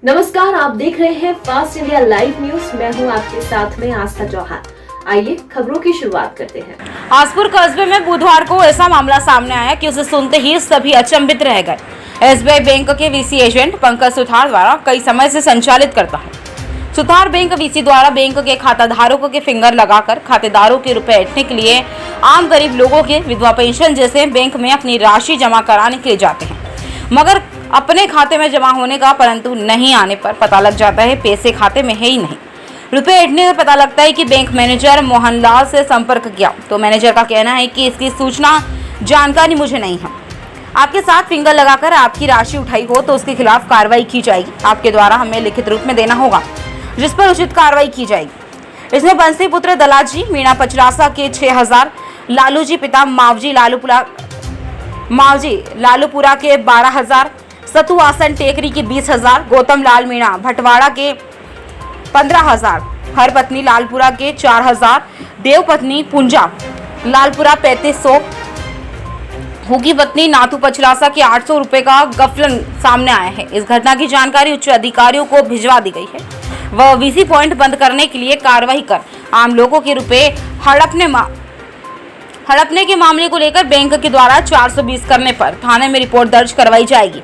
नमस्कार, आप देख रहे हैं फास्ट इंडिया लाइव न्यूज। मैं हूं आपके साथ में आस्था चौहान। आइए खबरों की शुरुआत करते हैं। आसपुर कस्बे में बुधवार को ऐसा मामला सामने आया कि उसे सुनते ही सभी अचंभित रह गए। एसबीआई बैंक के वीसी एजेंट पंकज सुथार द्वारा कई समय से संचालित करता है। सुथार बैंक वीसी द्वारा बैंक के खाताधारकों के फिंगर लगाकर खातेदारों के रुपए ऐंठने के लिए आम गरीब लोगों के विधवा पेंशन जैसे बैंक में अपनी राशि जमा कराने के लिए जाते हैं, मगर अपने खाते में जमा होने का परंतु नहीं आने पर पता लग जाता है पैसे खाते में है ही नहीं। रुपए ऐंठने पर पता लगता है कि बैंक मैनेजर मोहनलाल से संपर्क किया तो मैनेजर का कहना है कि इसकी सूचना जानकारी मुझे नहीं है। आपके साथ फिंगर लगाकर आपकी राशि उठाई हो तो उसके खिलाफ कार्रवाई की जाएगी। आपके द्वारा हमें लिखित रूप में देना होगा, जिस पर उचित कार्रवाई की जाएगी। इसमें बंसी पुत्र दलाजी मीणा पचरासा के 6000, लालूजी पिता मावजी लालूपुरा के 12000, सतु आसन टेकरी की 20000, गौतम लाल मीणा भटवाड़ा के 15000, हर पत्नी लालपुरा के 4000, देव पत्नी पुंजा लालपुरा 3500, होगी पत्नी नाथू पचलासा के 800 रुपए का गफलन सामने आया है। इस घटना की जानकारी उच्च अधिकारियों को भिजवा दी गई है। वह वीसी पॉइंट बंद करने के लिए कार्रवाई कर आम लोगों के रुपए हड़पने के मामले को लेकर बैंक के द्वारा 420 करने पर थाने में रिपोर्ट दर्ज करवाई जाएगी।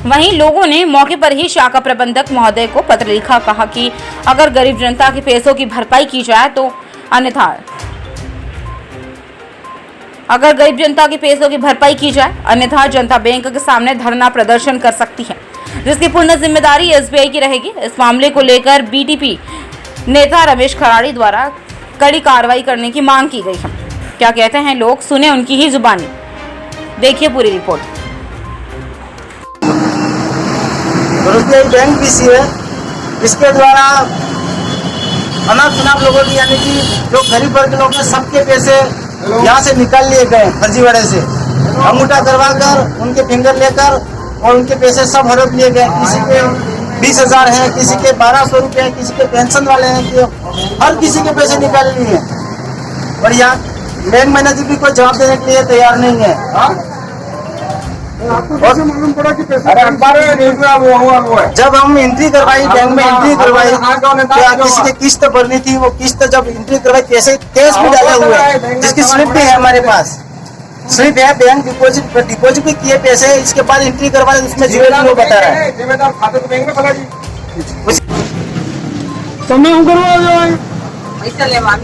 वहीं लोगों ने मौके पर ही शाखा प्रबंधक महोदय को पत्र लिखा, कहा कि अगर गरीब जनता के पैसों की भरपाई की जाए तो अन्यथा जनता बैंक के सामने धरना प्रदर्शन कर सकती है, जिसकी पूर्ण जिम्मेदारी एसबीआई की रहेगी। इस मामले को लेकर बीटीपी नेता रमेश खराड़ी द्वारा कड़ी कार्रवाई करने की मांग की गई है। क्या कहते हैं लोग, सुने उनकी ही जुबानी। देखिए पूरी रिपोर्ट। एसबीआई बैंक वीसी है, इसके द्वारा अनाप लोगों की यानी कि जो गरीब वर्ग के लोग हैं सबके पैसे यहाँ से निकाल लिए गए फर्जीवाड़े से, अंगूठा करवा कर उनके फिंगर लेकर और उनके पैसे सब हड़प लिए गए। किसी के 20000 है, किसी के 1200 रुपये है, किसी के पेंशन वाले हैं, कि हर किसी के पैसे निकाल लिए हैं। और यहाँ बैंक मैनेजर भी कोई जवाब देने के लिए तैयार नहीं है। मालूम पड़ा कि जब हम एंट्री करवाई, बैंक में एंट्री करवाई, किसी की किस्त भरनी थी, वो किस्त जब एंट्री करवाई पैसे कैश भी डाले हुए हैं, जिसकी स्लिप भी है हमारे पास, स्लिप है, बैंक डिपॉजिट भी किए पैसे, इसके बाद एंट्री करवाए उसमें 0 बता रहा है। जिम्मेदार खाते तो बैंक में पड़ा जी। पैसा लेवा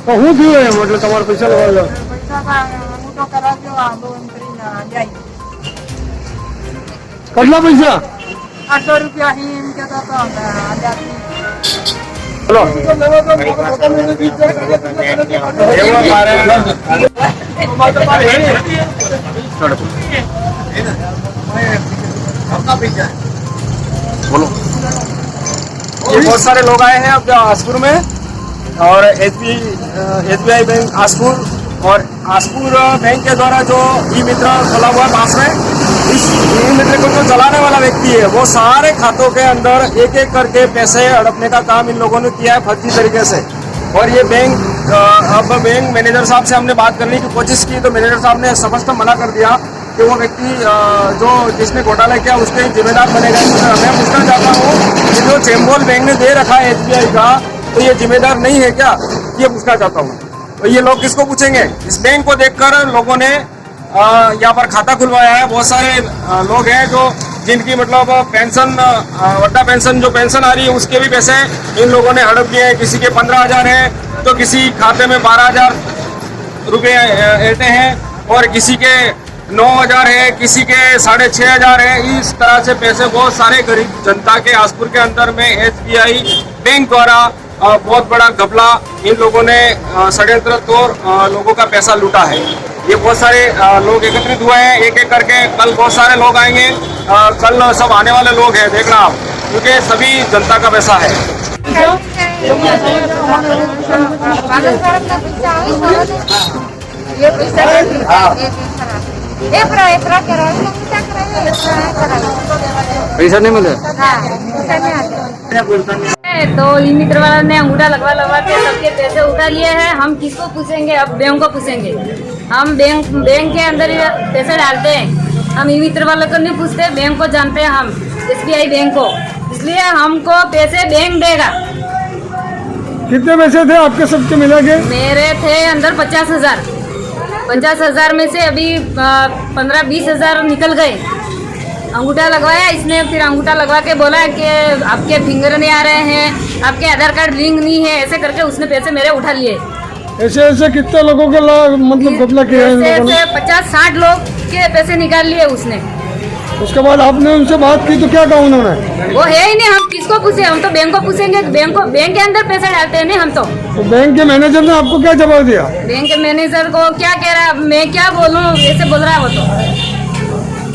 तो हूँ क्यों है मतलब तुम्हारा पैसा लगा लो कितना पैसा 800 रुपया ही इनके तो बोलो। ये बहुत सारे लोग आए हैं अब आसपुर में, और एसबीआई बैंक आसपुर और आसपुर बैंक के द्वारा जो ई मित्र खोला हुआ है पास में, इस ई मित्र को जो चलाने वाला व्यक्ति है वो सारे खातों के अंदर एक एक करके पैसे हड़पने का काम इन लोगों ने किया है फर्जी तरीके से। और ये बैंक अब बैंक मैनेजर साहब से हमने बात करने की कोशिश की तो मैनेजर साहब ने स्पष्ट मना कर दिया कि वो व्यक्ति जो जिसने घोटाला किया उसके जिम्मेदार बनेगा। मैं पूछना चाहता हूँ कि जो चेम्बोल बैंक ने दे रखा है एसबीआई का, तो ये जिम्मेदार नहीं है क्या, ये पूछना चाहता हूँ। तो ये लोग किसको पूछेंगे? इस बैंक को देखकर लोगों ने यहाँ पर खाता खुलवाया है। बहुत सारे लोग हैं जो जिनकी मतलब पेंशन, वड्डा पेंशन जो पेंशन आ रही है उसके भी पैसे इन लोगों ने हड़प लिए हैं। किसी के 15000 है तो किसी खाते में 12000 रुपये रहते हैं, और किसी के 9000 है, किसी के 6500 है। इस तरह से पैसे बहुत सारे गरीब जनता के आसपुर के अंदर में एसबीआई बैंक द्वारा बहुत बड़ा घपला इन लोगों ने षड्यंत्र तौर लोगों का पैसा लूटा है। ये बहुत सारे लोग एकत्रित हुए हैं एक एक करके। कल बहुत सारे लोग आएंगे, कल सब आने वाले लोग हैं, देखना आप, क्योंकि सभी जनता का पैसा है। पैसा नहीं मिले तो ई मित्र वाला ने अंगूठा लगवा के सबके पैसे उठा लिए हैं। हम किसको पूछेंगे? अब बैंक को पूछेंगे। हम बैंक के अंदर पैसे डालते हैं, हम ई मित्र वालों को नहीं पूछते, बैंक को जानते हैं हम। SBI बैंक को, इसलिए हमको पैसे बैंक देगा। कितने पैसे थे आपके सबके मिला के? मेरे थे अंदर 50,000। 50,000 में से अभी 15-20 हज़ार निकल गए। अंगूठा लगवाया इसने, फिर अंगूठा लगवा के बोला कि आपके फिंगर नहीं आ रहे हैं, आपके आधार कार्ड लिंक नहीं है, ऐसे करके उसने पैसे मेरे उठा लिए। ऐसे ऐसे कितने लोगों के मतलब घपला किया है इन लोगों ने? 50-60 लोग के पैसे निकाल लिए उसने। उसके बाद आपने उनसे बात की तो क्या कहा उन्होंने? वो है ही नहीं, हम किसको पूछे? हम तो बैंक को पूछेंगे, बैंक के अंदर पैसे डालते हैं नहीं हम तो। तो बैंक के मैनेजर ने आपको क्या जवाब दिया? बैंक के मैनेजर को क्या कह रहा है, मैं क्या बोलूँ, ऐसे बोल रहा है वो तो।